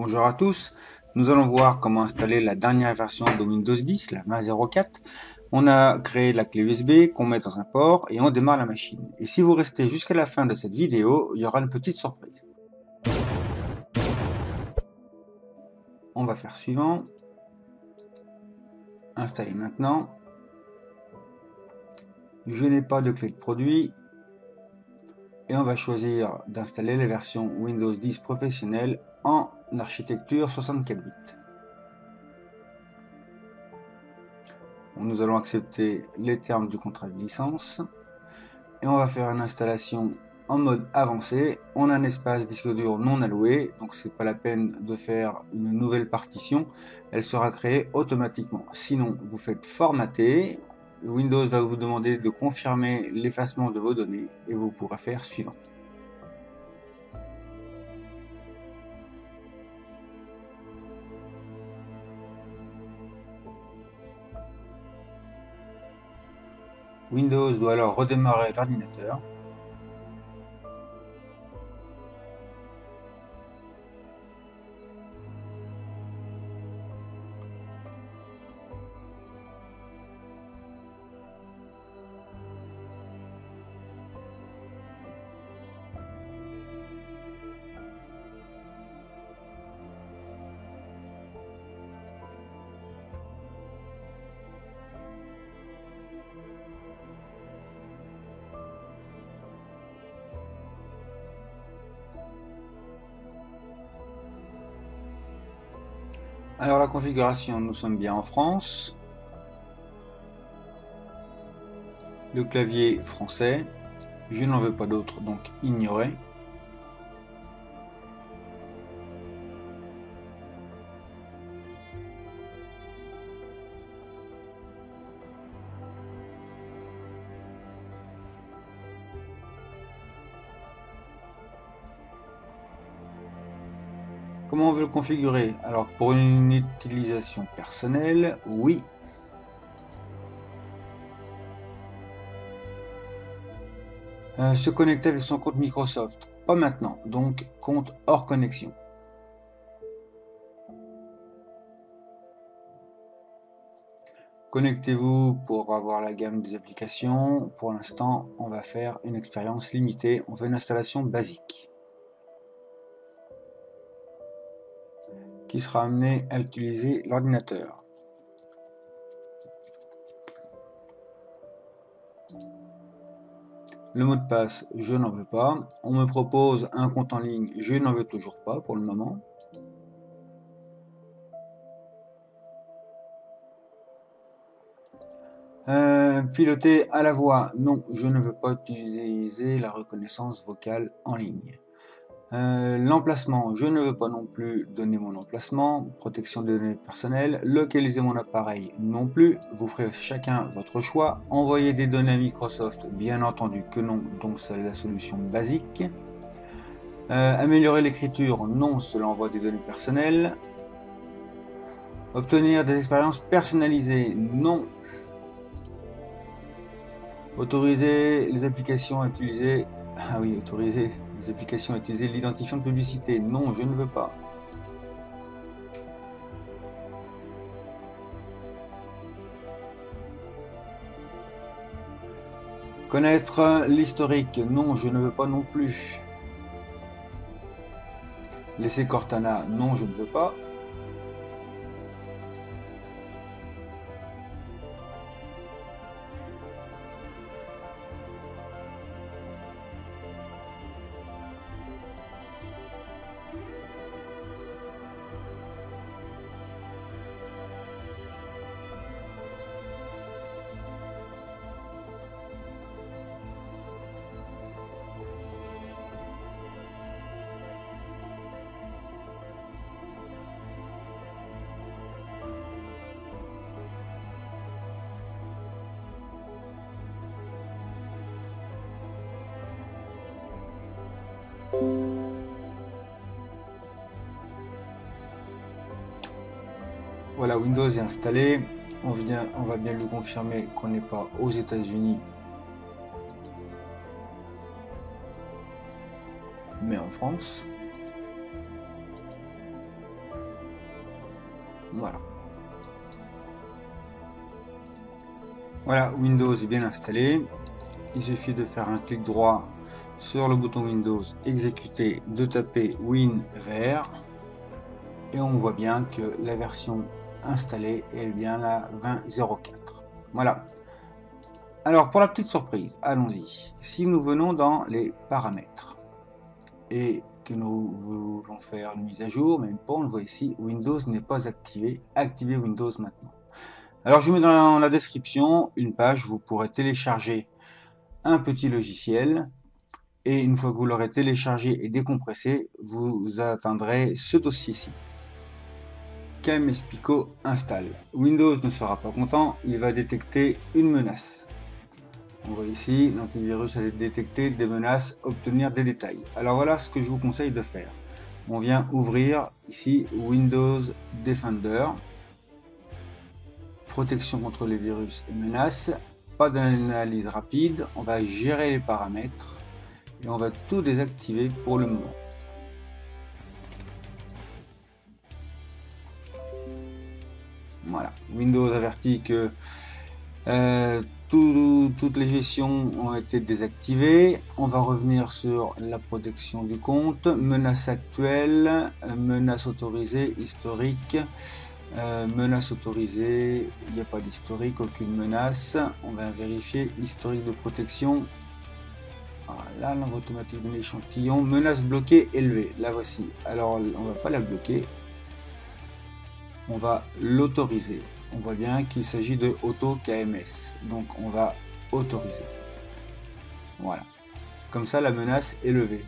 Bonjour à tous, nous allons voir comment installer la dernière version de Windows 10, la 20.04. On a créé la clé USB qu'on met dans un port et on démarre la machine. Et si vous restez jusqu'à la fin de cette vidéo, il y aura une petite surprise. On va faire suivant, installer maintenant. Je n'ai pas de clé de produit et on va choisir d'installer la version Windows 10 professionnelle en architecture 64 bits. Nous allons accepter les termes du contrat de licence et on va faire une installation en mode avancé. On a un espace disque dur non alloué, donc c'est pas la peine de faire une nouvelle partition, elle sera créée automatiquement. Sinon, vous faites formater, Windows va vous demander de confirmer l'effacement de vos données et vous pourrez faire suivant. Windows doit alors redémarrer l'ordinateur. Alors la configuration, nous sommes bien en France. Le clavier français, je n'en veux pas d'autre, donc ignorer. Comment on veut le configurer? Alors pour une utilisation personnelle, oui. Se connecter avec son compte Microsoft, pas maintenant, donc compte hors connexion. Connectez-vous pour avoir la gamme des applications. Pour l'instant, on va faire une expérience limitée. On fait une installation basique qui sera amené à utiliser l'ordinateur. Le mot de passe, je n'en veux pas. On me propose un compte en ligne, je n'en veux toujours pas pour le moment. Piloter à la voix, non, je ne veux pas utiliser la reconnaissance vocale en ligne. L'emplacement, je ne veux pas non plus donner mon emplacement. Protection des données personnelles, localiser mon appareil non plus. Vous ferez chacun votre choix. Envoyer des données à Microsoft, bien entendu que non, donc c'est la solution basique. Améliorer l'écriture, non, cela envoie des données personnelles. Obtenir des expériences personnalisées, non. Autoriser les applications à utiliser... Ah oui, autoriser les applications à utiliser l'identifiant de publicité. Non, je ne veux pas. Connaître l'historique. Non, je ne veux pas non plus. Laisser Cortana. Non, je ne veux pas. Voilà, Windows est installé. On va bien lui confirmer qu'on n'est pas aux États-Unis, mais en France. Voilà. Voilà, Windows est bien installé. Il suffit de faire un clic droit sur le bouton Windows, exécuter, de taper Win vert. Et on voit bien que la version installée est bien la 20.04. Voilà. Alors pour la petite surprise, allons-y. Si nous venons dans les paramètres et que nous voulons faire une mise à jour, même pas, on le voit ici, Windows n'est pas activé. Activez Windows maintenant. Alors je vous mets dans la description une page où vous pourrez télécharger un petit logiciel. Et une fois que vous l'aurez téléchargé et décompressé, vous atteindrez ce dossier-ci. KMS Pico installe. Windows ne sera pas content, il va détecter une menace. On voit ici, l'antivirus allait détecter des menaces, obtenir des détails. Alors voilà ce que je vous conseille de faire. On vient ouvrir ici Windows Defender. Protection contre les virus et menaces. Pas d'analyse rapide, on va gérer les paramètres et on va tout désactiver pour le moment. Voilà, Windows avertit que toutes les gestions ont été désactivées. On va revenir sur la protection du compte, menaces actuelles, menaces autorisées, historique, menaces autorisées, il n'y a pas d'historique, aucune menace. On va vérifier historique de protection. Voilà, l'envoi automatique de l'échantillon, menace bloquée élevée, la voici. Alors on va pas la bloquer, on va l'autoriser. On voit bien qu'il s'agit de auto KMS, donc on va autoriser. Voilà, comme ça la menace est levée.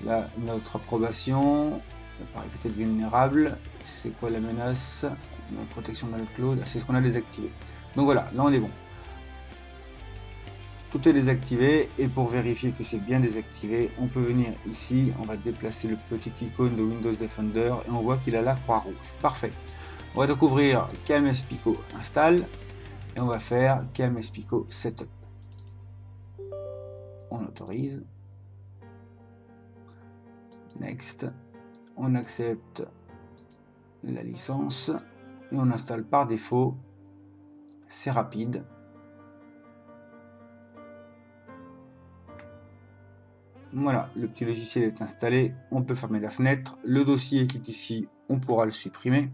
Là, notre approbation paraît peut-être vulnérable. C'est quoi la menace? La protection dans le cloud, c'est ce qu'on a désactivé. Donc voilà, là on est bon. Tout est désactivé et pour vérifier que c'est bien désactivé, on peut venir ici, on va déplacer le petit icône de Windows Defender et on voit qu'il a la croix rouge. Parfait. On va donc ouvrir KMS Pico install et on va faire KMS Pico setup. On autorise. Next. On accepte la licence et on installe par défaut. C'est rapide. Voilà, le petit logiciel est installé. On peut fermer la fenêtre. Le dossier qui est ici, on pourra le supprimer.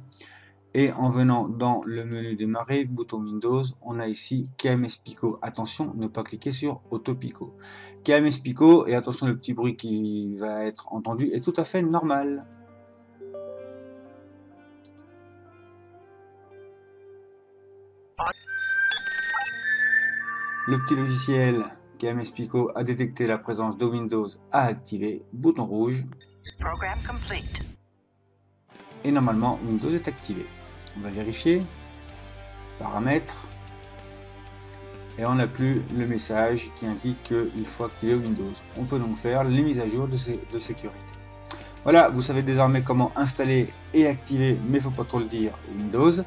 Et en venant dans le menu démarrer, bouton Windows, on a ici KMS Pico. Attention, ne pas cliquer sur Auto Pico. KMS Pico, et attention, le petit bruit qui va être entendu est tout à fait normal. Le petit logiciel KMS Pico a détecté la présence de Windows à activer, bouton rouge. Et normalement, Windows est activé. On va vérifier, paramètres, et on n'a plus le message qui indique qu'il faut activer Windows. On peut donc faire les mises à jour de sécurité. Voilà, vous savez désormais comment installer et activer, mais il ne faut pas trop le dire, Windows.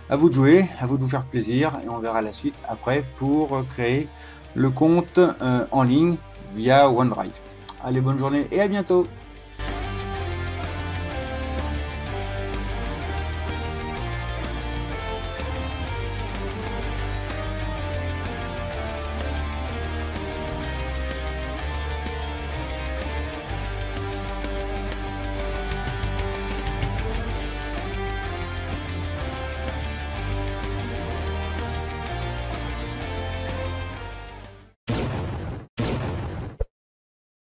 À vous de jouer, à vous de vous faire plaisir, et on verra la suite après pour créer le compte en ligne via OneDrive. Allez, bonne journée et à bientôt!